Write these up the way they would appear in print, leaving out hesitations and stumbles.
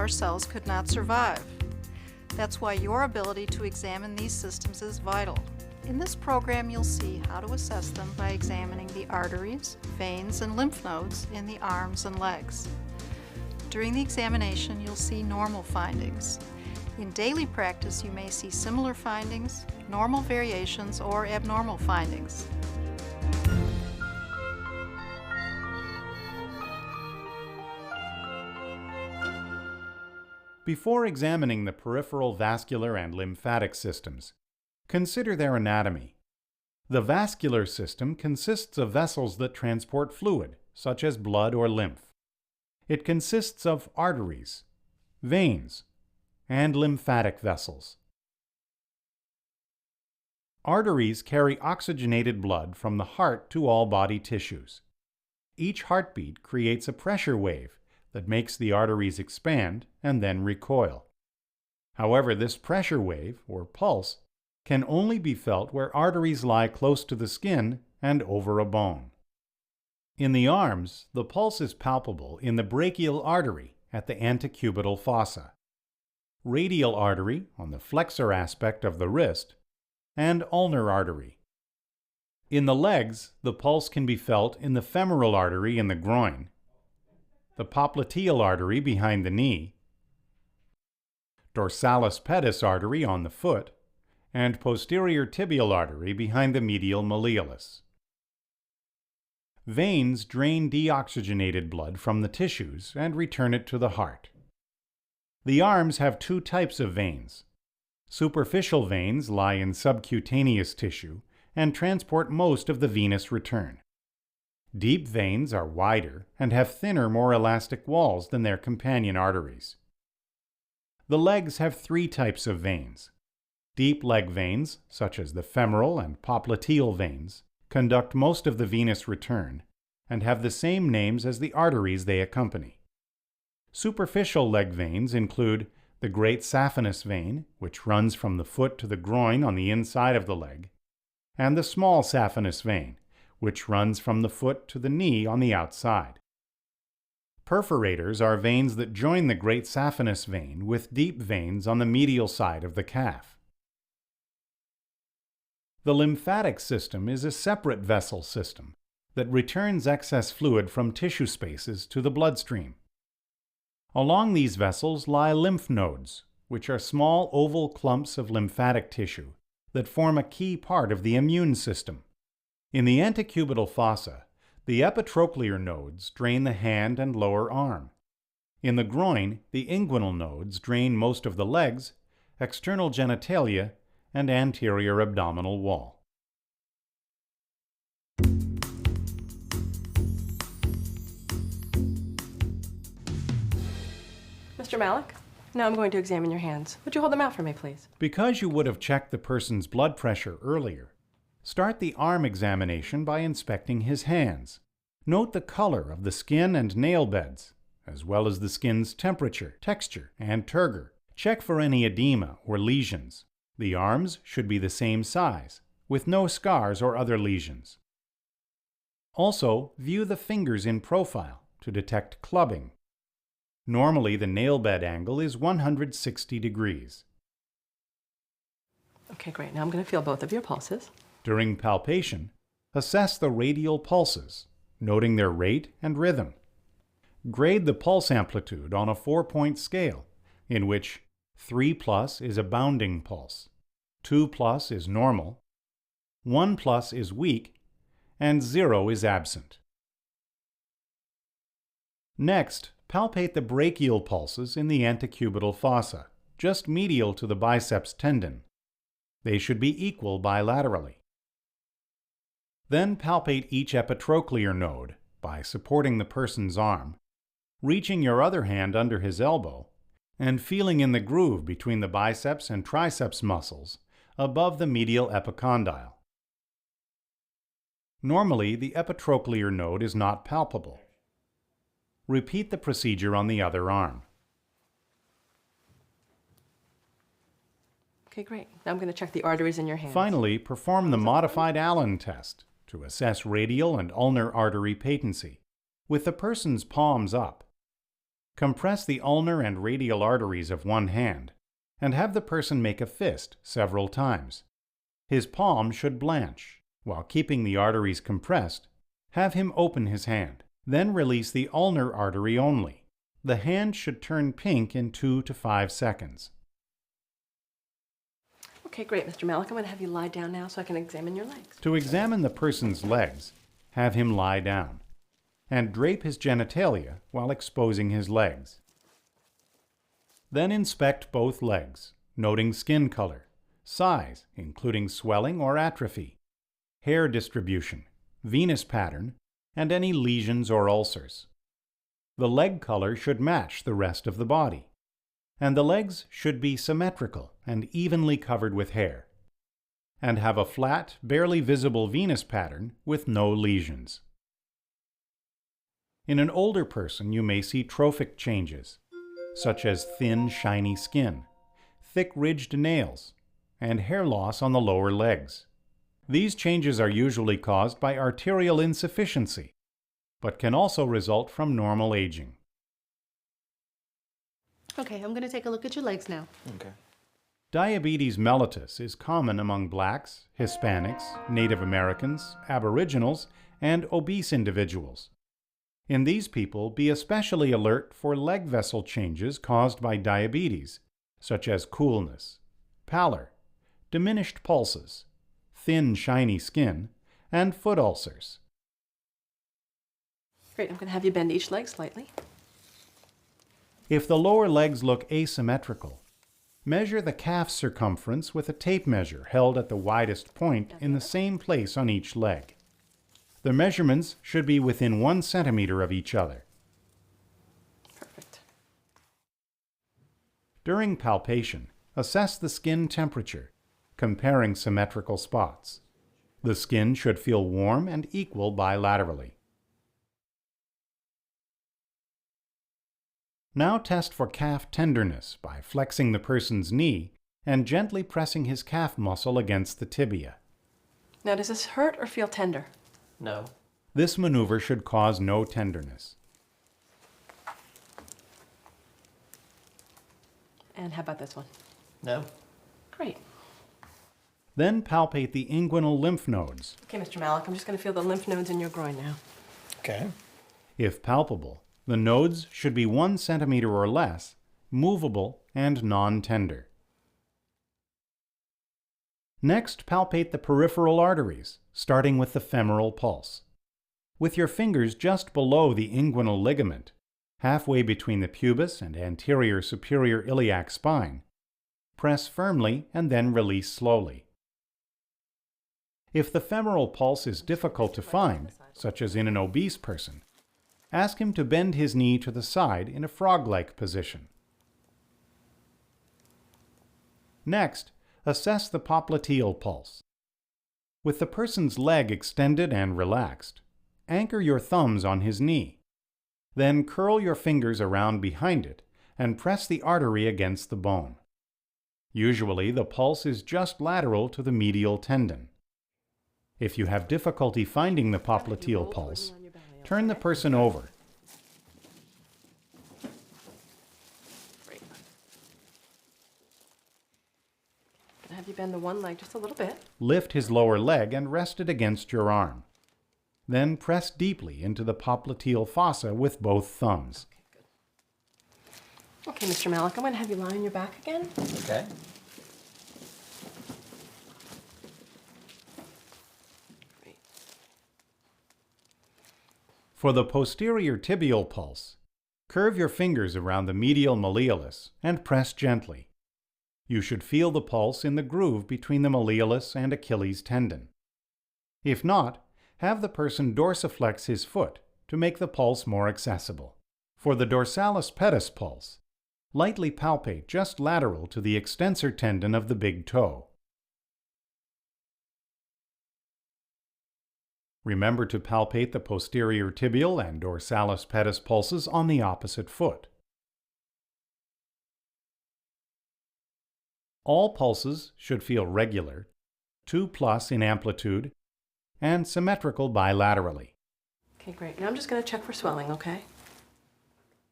our cells could not survive. That's why your ability to examine these systems is vital. In this program, you'll see how to assess them by examining the arteries, veins, and lymph nodes in the arms and legs. During the examination, you'll see normal findings. In daily practice, you may see similar findings, normal variations, or abnormal findings. Before examining the peripheral vascular and lymphatic systems, consider their anatomy. The vascular system consists of vessels that transport fluid, such as blood or lymph. It consists of arteries, veins, and lymphatic vessels. Arteries carry oxygenated blood from the heart to all body tissues. Each heartbeat creates a pressure wave that makes the arteries expand and then recoil. However, this pressure wave, or pulse, can only be felt where arteries lie close to the skin and over a bone. In the arms, the pulse is palpable in the brachial artery at the antecubital fossa, radial artery on the flexor aspect of the wrist, and ulnar artery. In the legs, the pulse can be felt in the femoral artery in the groin, the popliteal artery behind the knee, dorsalis pedis artery on the foot, and posterior tibial artery behind the medial malleolus. Veins drain deoxygenated blood from the tissues and return it to the heart. The arms have two types of veins. Superficial veins lie in subcutaneous tissue and transport most of the venous return. Deep veins are wider and have thinner, more elastic walls than their companion arteries. The legs have three types of veins. Deep leg veins, such as the femoral and popliteal veins, conduct most of the venous return and have the same names as the arteries they accompany. Superficial leg veins include the great saphenous vein, which runs from the foot to the groin on the inside of the leg, and the small saphenous vein, which runs from the foot to the knee on the outside. Perforators are veins that join the great saphenous vein with deep veins on the medial side of the calf. The lymphatic system is a separate vessel system that returns excess fluid from tissue spaces to the bloodstream. Along these vessels lie lymph nodes, which are small oval clumps of lymphatic tissue that form a key part of the immune system. In the antecubital fossa, the epitrochlear nodes drain the hand and lower arm. In the groin, the inguinal nodes drain most of the legs, external genitalia, and anterior abdominal wall. Mr. Malik, now I'm going to examine your hands. Would you hold them out for me, please? Because you would have checked the person's blood pressure earlier, start the arm examination by inspecting his hands. Note the color of the skin and nail beds, as well as the skin's temperature, texture, and turgor. Check for any edema or lesions. The arms should be the same size, with no scars or other lesions. Also, view the fingers in profile to detect clubbing. Normally, the nail bed angle is 160 degrees. Okay, great. Now I'm going to feel both of your pulses. During palpation, assess the radial pulses, noting their rate and rhythm. Grade the pulse amplitude on a 4-point scale, in which 3+ is a bounding pulse, 2+ is normal, 1+ is weak, and 0 is absent. Next, palpate the brachial pulses in the antecubital fossa, just medial to the biceps tendon. They should be equal bilaterally. Then palpate each epitrochlear node by supporting the person's arm, reaching your other hand under his elbow, and feeling in the groove between the biceps and triceps muscles above the medial epicondyle. Normally, the epitrochlear node is not palpable. Repeat the procedure on the other arm. Okay, great. Now I'm going to check the arteries in your hands. Finally, perform the modified Allen test to assess radial and ulnar artery patency, with the person's palms up. Compress the ulnar and radial arteries of one hand and have the person make a fist several times. His palm should blanch. While keeping the arteries compressed, have him open his hand. Then release the ulnar artery only. The hand should turn pink in 2 to 5 seconds. Okay, great, Mr. Malik. I'm going to have you lie down now so I can examine your legs. To examine the person's legs, have him lie down and drape his genitalia while exposing his legs. Then inspect both legs, noting skin color, size, including swelling or atrophy, hair distribution, venous pattern, and any lesions or ulcers. The leg color should match the rest of the body, and the legs should be symmetrical and evenly covered with hair, and have a flat, barely visible venous pattern with no lesions. In an older person, you may see trophic changes, such as thin, shiny skin, thick ridged nails, and hair loss on the lower legs. These changes are usually caused by arterial insufficiency, but can also result from normal aging. Okay, I'm going to take a look at your legs now. Okay. Diabetes mellitus is common among blacks, Hispanics, Native Americans, Aboriginals, and obese individuals. In these people, be especially alert for leg vessel changes caused by diabetes, such as coolness, pallor, diminished pulses, thin, shiny skin, and foot ulcers. Great, I'm going to have you bend each leg slightly. If the lower legs look asymmetrical, measure the calf circumference with a tape measure held at the widest point in the same place on each leg. The measurements should be within 1 centimeter of each other. Perfect. During palpation, assess the skin temperature, comparing symmetrical spots. The skin should feel warm and equal bilaterally. Now test for calf tenderness by flexing the person's knee and gently pressing his calf muscle against the tibia. Now, does this hurt or feel tender? No. This maneuver should cause no tenderness. And how about this one? No. Great. Then palpate the inguinal lymph nodes. Okay, Mr. Malik, I'm just going to feel the lymph nodes in your groin now. Okay. If palpable, the nodes should be 1 centimeter or less, movable, and non-tender. Next, palpate the peripheral arteries, starting with the femoral pulse. With your fingers just below the inguinal ligament, halfway between the pubis and anterior superior iliac spine, press firmly and then release slowly. If the femoral pulse is difficult to find, such as in an obese person, ask him to bend his knee to the side in a frog-like position. Next, assess the popliteal pulse. With the person's leg extended and relaxed, anchor your thumbs on his knee. Then curl your fingers around behind it and press the artery against the bone. Usually, the pulse is just lateral to the medial tendon. If you have difficulty finding the popliteal pulse, turn the person over. Great. Gonna have you bend the one leg just a little bit. Lift his lower leg and rest it against your arm. Then press deeply into the popliteal fossa with both thumbs. Okay, good. Okay, Mr. Malik, I'm going to have you lie on your back again. Okay. Great. For the posterior tibial pulse, curve your fingers around the medial malleolus and press gently. You should feel the pulse in the groove between the malleolus and Achilles tendon. If not, have the person dorsiflex his foot to make the pulse more accessible. For the dorsalis pedis pulse, lightly palpate just lateral to the extensor tendon of the big toe. Remember to palpate the posterior tibial and dorsalis pedis pulses on the opposite foot. All pulses should feel regular, 2+ in amplitude, and symmetrical bilaterally. Okay, great. Now I'm just going to check for swelling, okay?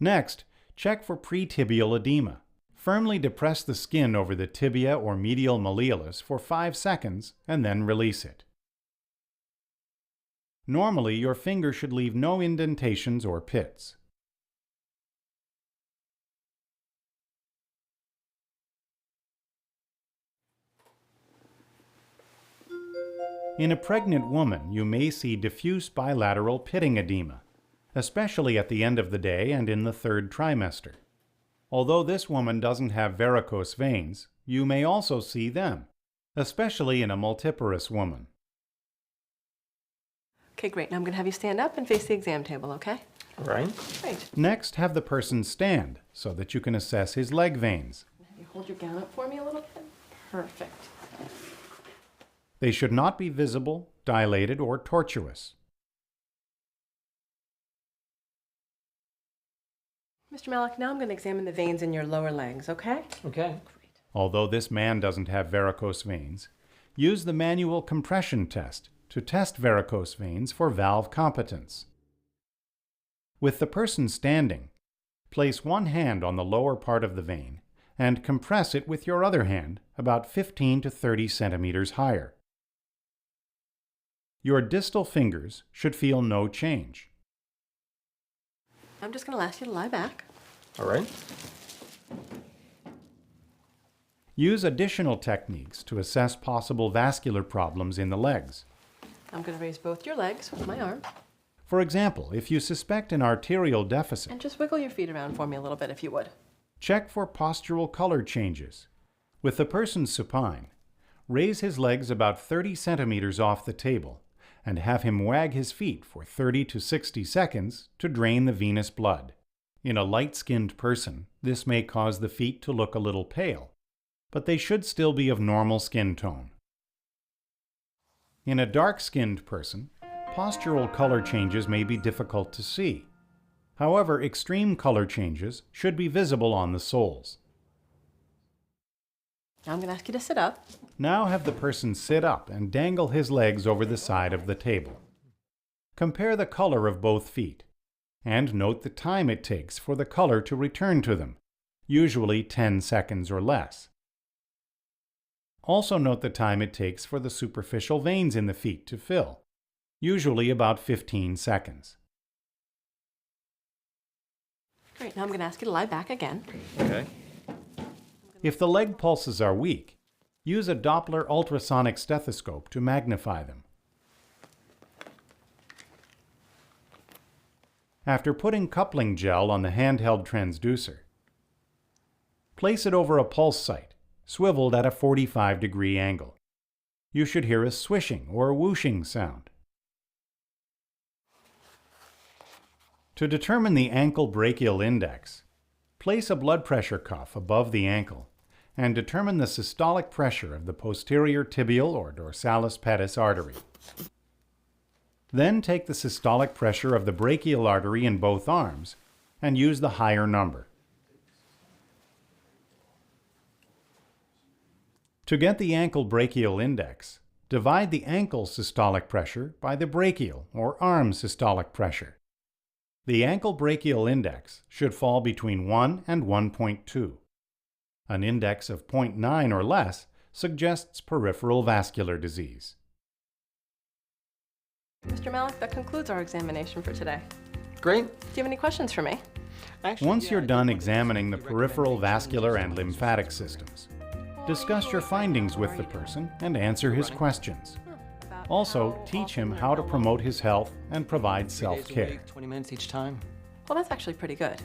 Next, Check for pretibial edema. Firmly depress the skin over the tibia or medial malleolus for 5 seconds and then release it. Normally, your finger should leave no indentations or pits. In a pregnant woman, you may see diffuse bilateral pitting edema, especially at the end of the day and in the 3rd trimester. Although this woman doesn't have varicose veins, you may also see them, especially in a multiparous woman. Okay, great. Now I'm going to have you stand up and face the exam table, okay? All right. Great. Next, have the person stand so that you can assess his leg veins. Have you hold your gown up for me a little bit? Perfect. They should not be visible, dilated, or tortuous. Mr. Malik, now I'm going to examine the veins in your lower legs, okay? Okay. Great. Although this man doesn't have varicose veins, use the manual compression test to test varicose veins for valve competence. With the person standing, place one hand on the lower part of the vein and compress it with your other hand about 15 to 30 centimeters higher. Your distal fingers should feel no change. I'm just going to ask you to lie back. All right. Use additional techniques to assess possible vascular problems in the legs. I'm going to raise both your legs with my arm. For example, if you suspect an arterial deficit, And just wiggle your feet around for me a little bit if you would. check for postural color changes. With the person supine, raise his legs about 30 centimeters off the table and have him wag his feet for 30 to 60 seconds to drain the venous blood. In a light-skinned person, this may cause the feet to look a little pale, but they should still be of normal skin tone. In a dark-skinned person, postural color changes may be difficult to see. However, extreme color changes should be visible on the soles. Now I'm going to ask you to sit up. Now have the person sit up and dangle his legs over the side of the table. Compare the color of both feet, and note the time it takes for the color to return to them, usually 10 seconds or less. Also note the time it takes for the superficial veins in the feet to fill, usually about 15 seconds. Great. Now I'm going to ask you to lie back again. Okay. If the leg pulses are weak, use a Doppler ultrasonic stethoscope to magnify them. After putting coupling gel on the handheld transducer, place it over a pulse site, swiveled at a 45-degree angle. You should hear a swishing or whooshing sound. To determine the ankle brachial index, place a blood pressure cuff above the ankle and determine the systolic pressure of the posterior tibial or dorsalis pedis artery. Then take the systolic pressure of the brachial artery in both arms and use the higher number. To get the ankle brachial index, divide the ankle systolic pressure by the brachial or arm systolic pressure. The ankle brachial index should fall between 1 and 1.2. An index of 0.9 or less suggests peripheral vascular disease. Mr. Malik, that concludes our examination for today. Great. Do you have any questions for me? Actually, Once yeah, you're I did done want to examining the see peripheral recommendations vascular for and some lymphatic systems. systems, discuss your findings with the person and answer his questions. Also, teach him how to promote his health and provide 3 days a self-care. week, 20 minutes each time. Well, that's actually pretty good.